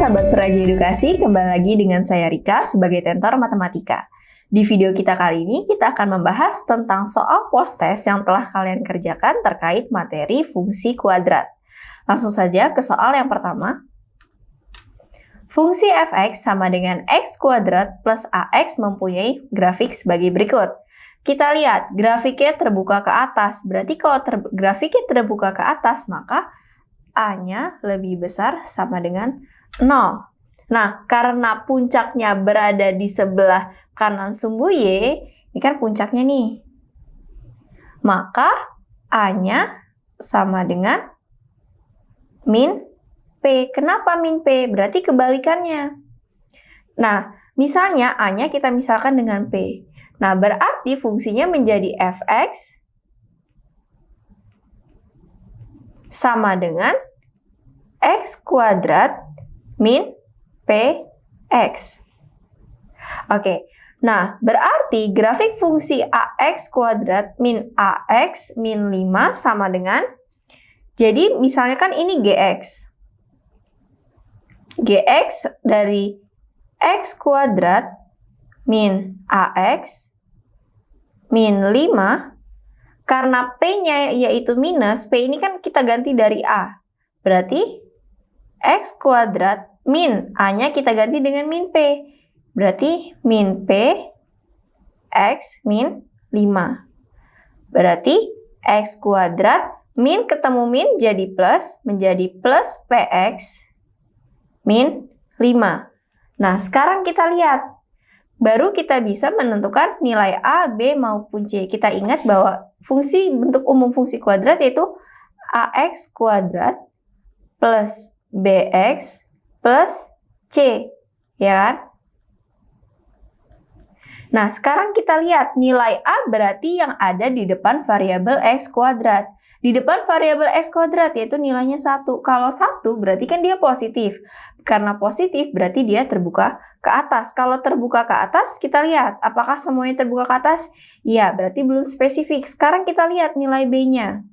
sahabat Peraja Edukasi, kembali lagi dengan saya Rika sebagai tentor matematika. Di video kita kali ini, kita akan membahas tentang soal post-test yang telah kalian kerjakan terkait materi fungsi kuadrat. Langsung saja ke soal yang pertama. Fungsi fx sama dengan x kuadrat plus ax mempunyai grafik sebagai berikut. Kita lihat, grafiknya terbuka ke atas. Berarti kalau grafiknya terbuka ke atas, maka A-nya lebih besar sama dengan 0. Nah, karena puncaknya berada di sebelah kanan sumbu Y, ini kan puncaknya nih. Maka A-nya sama dengan min P. Kenapa min P? Berarti kebalikannya. Nah, misalnya A-nya kita misalkan dengan P. Nah, berarti fungsinya menjadi fx sama dengan x kuadrat min px. Oke, nah berarti grafik fungsi ax kuadrat min ax min 5 sama dengan, jadi misalnya kan ini gx. Gx dari x kuadrat min ax min 5, karena p-nya yaitu minus, p ini kan kita ganti dari a. Berarti x kuadrat min a-nya kita ganti dengan min p. Berarti min p x min 5. Berarti x kuadrat min ketemu min jadi plus, menjadi plus px min 5. Nah, sekarang kita lihat. Baru kita bisa menentukan nilai A, B, maupun C. Kita ingat bahwa bentuk umum fungsi kuadrat yaitu ax kuadrat plus bx plus c, ya kan? Nah, sekarang kita lihat nilai A berarti yang ada di depan variabel x kuadrat. Di depan variabel x kuadrat yaitu nilainya 1. Kalau 1 berarti kan dia positif. Karena positif berarti dia terbuka ke atas. Kalau terbuka ke atas, kita lihat apakah semuanya terbuka ke atas? Iya, berarti belum spesifik. Sekarang kita lihat nilai B-nya.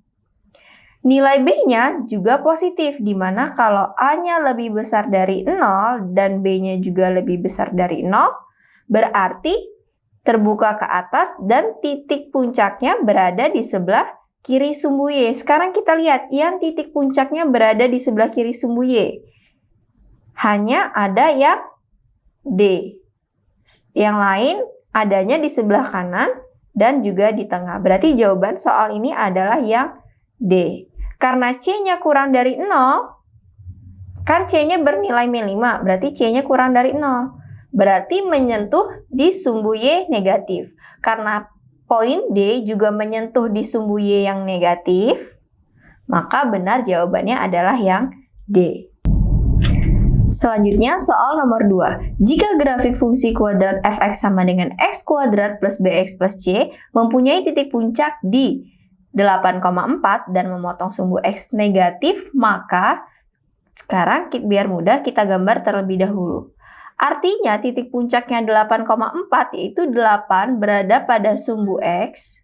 Nilai B-nya juga positif, di mana kalau A-nya lebih besar dari 0 dan B-nya juga lebih besar dari 0, berarti terbuka ke atas dan titik puncaknya berada di sebelah kiri sumbu Y. Sekarang kita lihat, yang titik puncaknya berada di sebelah kiri sumbu Y. Hanya ada yang D. Yang lain adanya di sebelah kanan dan juga di tengah. Berarti jawaban soal ini adalah yang D. Karena C-nya kurang dari 0, kan C-nya bernilai min 5, berarti C-nya kurang dari 0. Berarti menyentuh di sumbu Y negatif. Karena poin D juga menyentuh di sumbu Y yang negatif, maka benar jawabannya adalah yang D. Selanjutnya soal nomor 2. Jika grafik fungsi kuadrat fx sama dengan x kuadrat plus bx plus c mempunyai titik puncak di 8,4 dan memotong sumbu x negatif, maka sekarang biar mudah kita gambar terlebih dahulu. Artinya titik puncaknya 8,4 yaitu 8 berada pada sumbu x,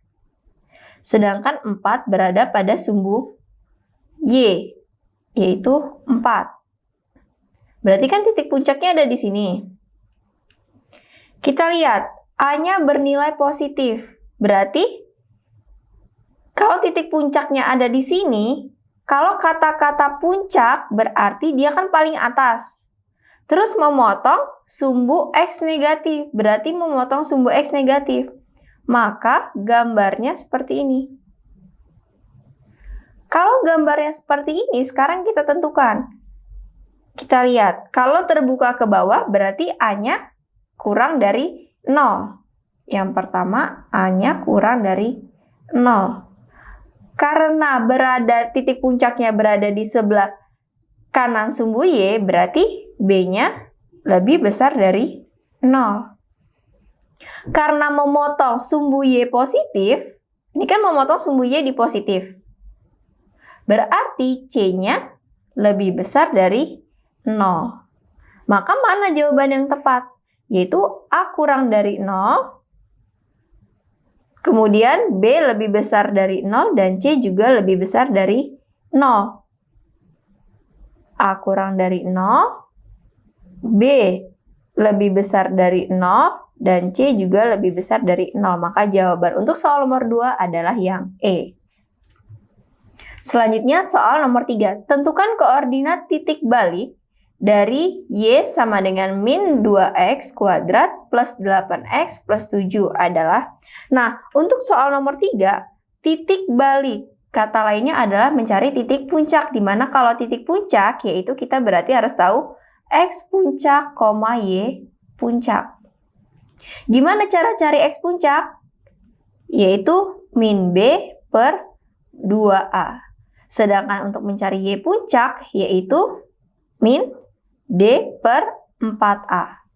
sedangkan 4 berada pada sumbu y, yaitu 4. Berarti kan titik puncaknya ada di sini. Kita lihat, A-nya bernilai positif. Berarti kalau titik puncaknya ada di sini, kalau kata-kata puncak berarti dia kan paling atas. Terus memotong sumbu x negatif, berarti memotong sumbu x negatif. Maka gambarnya seperti ini. Kalau gambarnya seperti ini, sekarang kita tentukan. Kita lihat, kalau terbuka ke bawah berarti A-nya kurang dari 0. Yang pertama, A-nya kurang dari 0. Karena titik puncaknya berada di sebelah kanan sumbu Y, berarti B-nya lebih besar dari 0. Karena memotong sumbu Y positif, ini kan memotong sumbu Y di positif. Berarti C-nya lebih besar dari 0. Maka mana jawaban yang tepat? Yaitu A kurang dari 0, kemudian B lebih besar dari 0 dan C juga lebih besar dari 0. A kurang dari 0, B lebih besar dari 0 dan C juga lebih besar dari 0. Maka jawaban untuk soal nomor 2 adalah yang E. Selanjutnya soal nomor 3. Tentukan koordinat titik balik dari Y sama dengan min 2X kuadrat plus 8X plus 7 adalah. Nah, untuk soal nomor 3, titik balik. Kata lainnya adalah mencari titik puncak. Dimana kalau titik puncak, yaitu kita berarti harus tahu X puncak, Y puncak. Gimana cara cari X puncak? Yaitu min B per 2A. Sedangkan untuk mencari Y puncak, yaitu min D per 4A.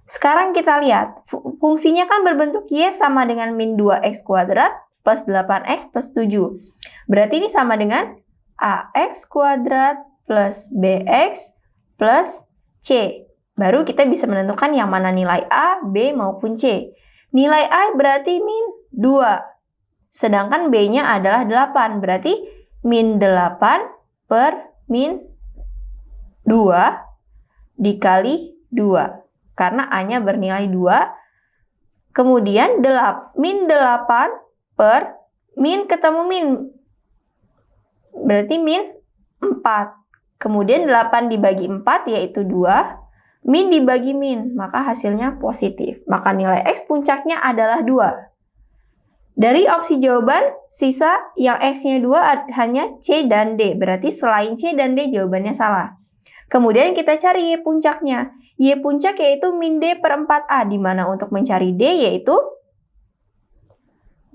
Sekarang kita lihat, fungsinya kan berbentuk Y sama dengan min 2X kuadrat plus 8X plus 7. Berarti ini sama dengan AX kuadrat plus BX plus C. Baru kita bisa menentukan yang mana nilai A, B maupun C. Nilai A berarti min 2. Sedangkan B-nya adalah 8. Berarti min 8 per min 2 dikali 2. Karena A-nya bernilai 2. Kemudian min 8 per min ketemu min. Berarti min 4. Kemudian 8 dibagi 4 yaitu 2. Min dibagi min, maka hasilnya positif. Maka nilai X puncaknya adalah 2. Dari opsi jawaban, sisa yang X-nya 2 hanya C dan D. Berarti selain C dan D jawabannya salah. Kemudian kita cari Y puncaknya. Y puncak yaitu min D per 4A. Dimana untuk mencari D yaitu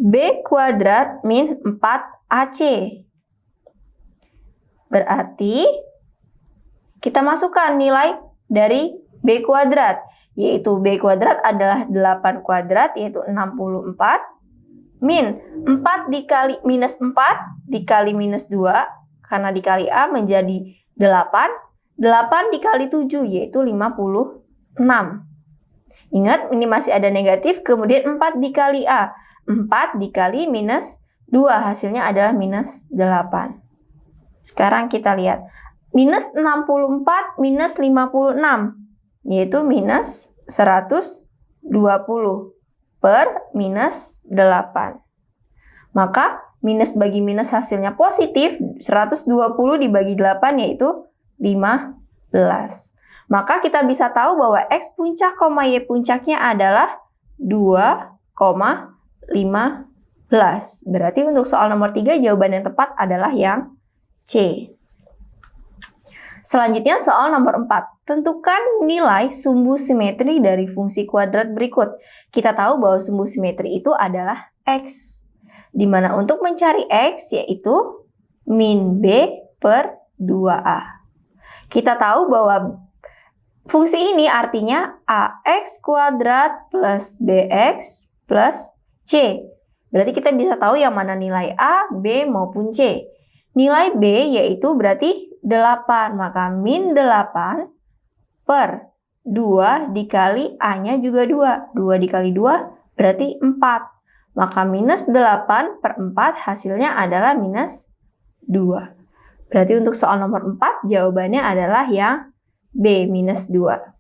B kuadrat min 4AC. Berarti kita masukkan nilai dari B kuadrat. Yaitu B kuadrat adalah 8 kuadrat yaitu 64. Min 4 dikali minus 4 dikali minus 2. Karena dikali A menjadi 8. 8 dikali 7 yaitu 56. Ingat ini masih ada negatif. Kemudian 4 dikali A. 4 dikali minus 2 hasilnya adalah minus 8. Sekarang kita lihat. Minus 64 minus 56 yaitu minus 120 per minus 8. Maka minus bagi minus hasilnya positif. 120 dibagi 8 yaitu 15. Maka kita bisa tahu bahwa X puncak, Y puncaknya adalah 2,15. Berarti untuk soal nomor 3 jawaban yang tepat adalah yang C. Selanjutnya soal nomor 4. Tentukan nilai sumbu simetri dari fungsi kuadrat berikut. Kita tahu bahwa sumbu simetri itu adalah X. Dimana untuk mencari X yaitu min B per 2A. Kita tahu bahwa fungsi ini artinya AX kuadrat plus BX plus C. Berarti kita bisa tahu yang mana nilai A, B maupun C. Nilai B yaitu berarti 8, maka min 8 per 2 dikali A-nya juga 2. 2 dikali 2 berarti 4. Maka minus 8 per 4 hasilnya adalah minus 2. Berarti untuk soal nomor 4 jawabannya adalah yang B, minus 2.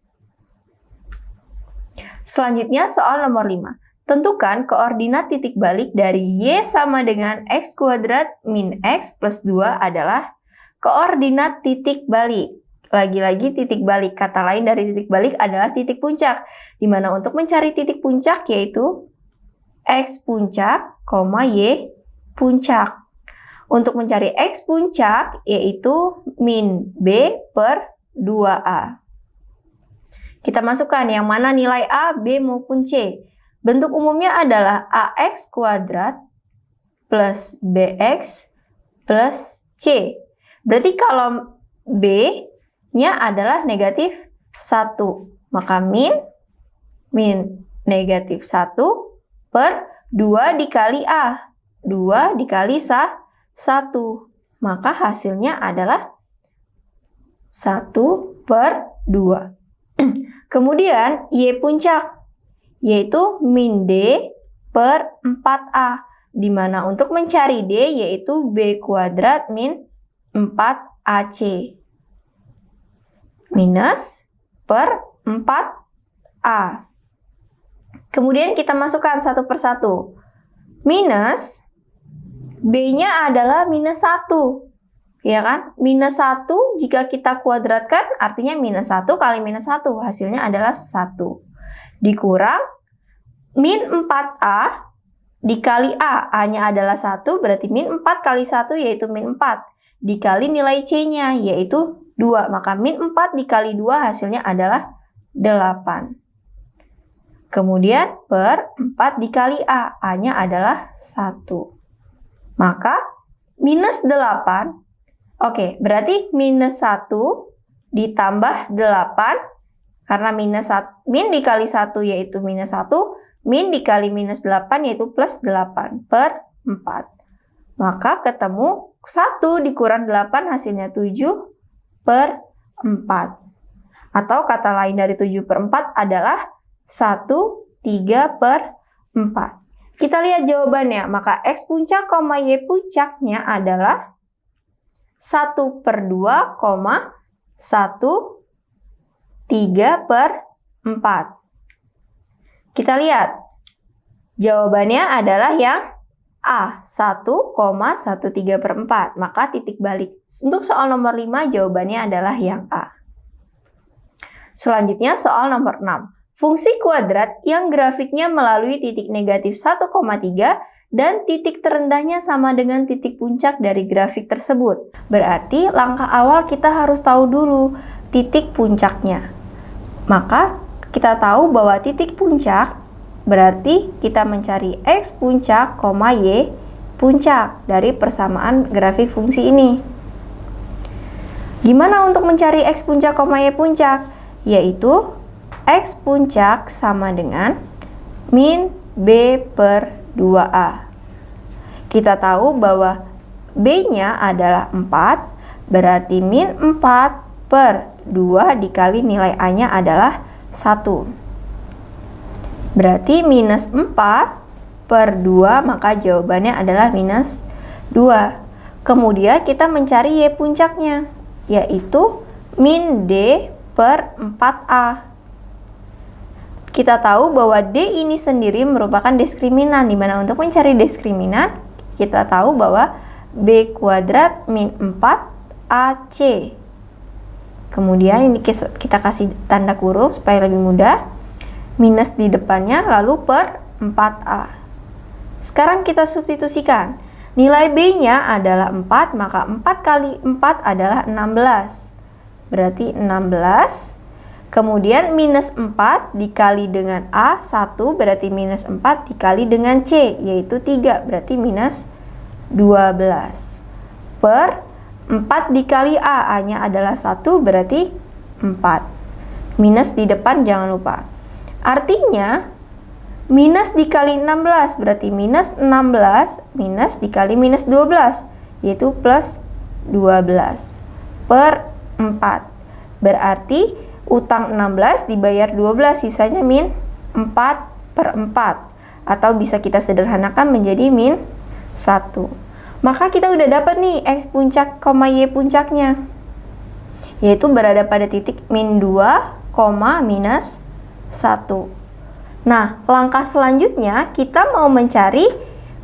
Selanjutnya soal nomor 5. Tentukan koordinat titik balik dari Y sama dengan X kuadrat min X plus 2 adalah koordinat titik balik. Lagi-lagi titik balik. Kata lain dari titik balik adalah titik puncak. Dimana untuk mencari titik puncak yaitu X puncak, Y puncak. Untuk mencari X puncak yaitu min B per 2A. Kita masukkan yang mana nilai A, B maupun C. Bentuk umumnya adalah AX kuadrat plus BX plus C. Berarti kalau B-nya adalah negatif 1. Maka min negatif 1 per 2 dikali A. 2 dikali 1. Maka hasilnya adalah 1 per 2. Kemudian Y puncak yaitu min D per 4A. Dimana untuk mencari D yaitu B kuadrat min 4AC. Minus per 4A. Kemudian kita masukkan satu persatu. Minus, B-nya adalah minus 1. Ya kan? Minus 1 jika kita kuadratkan artinya minus 1 kali minus 1. Hasilnya adalah 1. Dikurang min 4A dikali A. A-nya adalah 1 berarti min 4 kali 1 yaitu min 4. Dikali nilai C-nya yaitu 2. Maka min 4 dikali 2 hasilnya adalah 8. Kemudian per 4 dikali A. A-nya adalah 1. Maka minus 8. Oke, berarti minus 1 ditambah 8. Karena min dikali 1 yaitu minus 1. Min dikali minus 8 yaitu plus 8 per 4. Maka ketemu 1 dikurang 8 hasilnya 7 per 4. Atau kata lain dari 7 per 4 adalah 1, 3 per 4. Kita lihat jawabannya. Maka X puncak, Y puncaknya adalah 1 per 2, 1, 3 per 4. Kita lihat. Jawabannya adalah yang A, 1,13 per 4. Maka titik balik. Untuk soal nomor 5, jawabannya adalah yang A. Selanjutnya soal nomor 6. Fungsi kuadrat yang grafiknya melalui titik negatif 1,3 dan titik terendahnya sama dengan titik puncak dari grafik tersebut. Berarti langkah awal kita harus tahu dulu titik puncaknya. Maka kita tahu bahwa titik puncak berarti kita mencari X puncak, Y puncak dari persamaan grafik fungsi ini. Gimana untuk mencari X puncak, Y puncak? Yaitu X puncak sama dengan min B per 2A. Kita tahu bahwa B-nya adalah 4, berarti min 4 per 2 dikali nilai A-nya adalah 1. Berarti minus 4 per 2, maka jawabannya adalah minus 2. Kemudian kita mencari Y puncaknya, yaitu min D per 4A. Kita tahu bahwa D ini sendiri merupakan diskriminan, di mana untuk mencari diskriminan, kita tahu bahwa B kuadrat min 4AC. Kemudian ini kita kasih tanda kurung supaya lebih mudah. Minus di depannya, lalu per 4A. Sekarang kita substitusikan. Nilai B-nya adalah 4, maka 4 kali 4 adalah 16. Berarti 16. Kemudian minus 4 dikali dengan A, 1 berarti minus 4 dikali dengan C, yaitu 3, berarti minus 12. Per 4 dikali A, A-nya adalah 1, berarti 4. Minus di depan jangan lupa. Artinya, minus dikali 16, berarti minus 16, minus dikali minus 12, yaitu plus 12. Per 4. Berarti utang 16 dibayar 12, sisanya min 4 per 4. Atau bisa kita sederhanakan menjadi min 1. Maka kita udah dapat nih X puncak, Y puncaknya. Yaitu berada pada titik min 2, minus 1. Nah, langkah selanjutnya kita mau mencari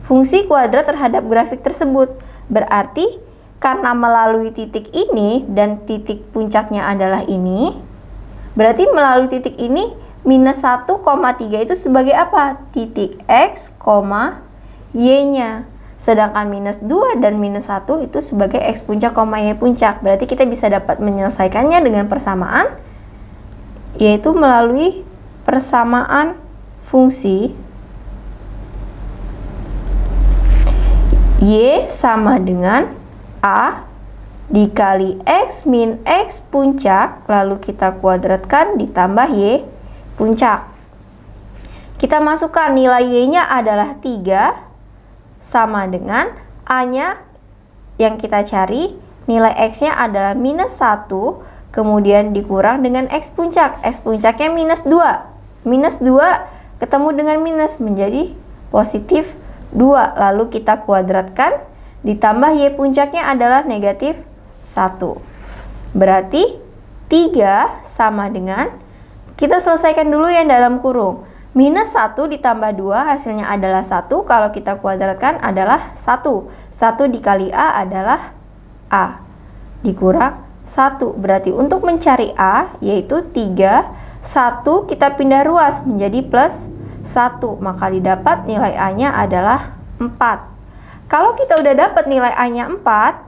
fungsi kuadrat terhadap grafik tersebut. Berarti karena melalui titik ini dan titik puncaknya adalah ini, berarti melalui titik ini minus 1,3 itu sebagai apa? Titik X, Y-nya. Sedangkan minus 2 dan minus 1 itu sebagai X puncak, Y puncak. Berarti kita bisa dapat menyelesaikannya dengan persamaan, yaitu melalui persamaan fungsi Y sama dengan A dikali X min X puncak, lalu kita kuadratkan ditambah Y puncak. Kita masukkan nilai Y-nya adalah 3 sama dengan A-nya yang kita cari, nilai X-nya adalah minus 1, kemudian dikurang dengan X puncak. X puncaknya minus 2. Minus 2 ketemu dengan minus menjadi positif 2, lalu kita kuadratkan ditambah Y puncaknya adalah negatif 1. Berarti 3 sama dengan Kita selesaikan dulu yang dalam kurung. Minus 1 ditambah 2 hasilnya adalah 1. Kalau kita kuadratkan adalah 1. 1 dikali A adalah A. Dikurang 1. Berarti untuk mencari A yaitu 3. 1 kita pindah ruas menjadi plus 1. Maka didapat nilai A-nya adalah 4. Kalau kita udah dapat nilai A-nya 4,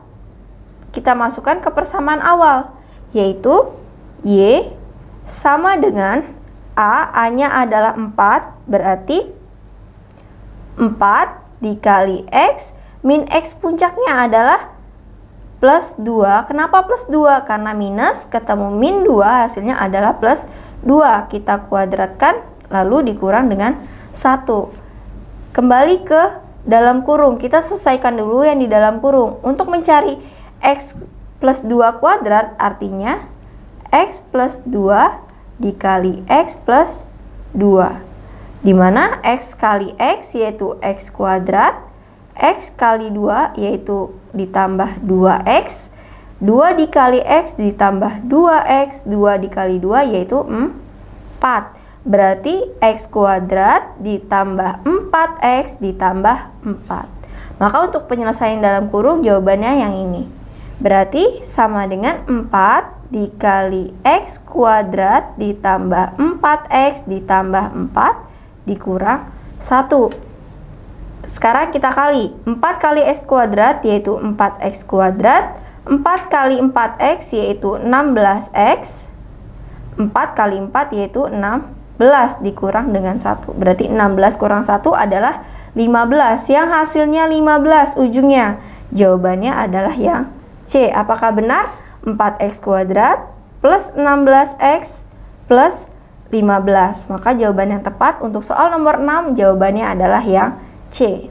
kita masukkan ke persamaan awal. Yaitu Y sama dengan A-nya adalah 4, berarti 4 dikali X, min X puncaknya adalah plus 2. Kenapa plus 2? Karena minus ketemu min 2, hasilnya adalah plus 2. Kita kuadratkan, lalu dikurang dengan 1. Kembali ke dalam kurung, kita selesaikan dulu yang di dalam kurung. Untuk mencari X plus 2 kuadrat, artinya X plus 2 dikali X plus 2, dimana X kali X yaitu X kuadrat, X kali 2 yaitu ditambah 2X, 2 dikali X ditambah 2X, 2 dikali 2 yaitu 4. Berarti X kuadrat ditambah 4X ditambah 4. Maka untuk penyelesaian dalam kurung jawabannya yang ini. Berarti sama dengan 4 dikali X kuadrat ditambah 4X ditambah 4 dikurang 1. Sekarang kita kali. 4 kali X kuadrat yaitu 4X kuadrat. 4 kali 4X yaitu 16X. 4 kali 4 yaitu 16 dikurang dengan 1. Berarti 16 kurang 1 adalah 15. Yang hasilnya 15 ujungnya. Jawabannya adalah yang C. Apakah benar? 4X kuadrat plus 16X plus 15. Maka jawaban yang tepat untuk soal nomor 6 jawabannya adalah yang C.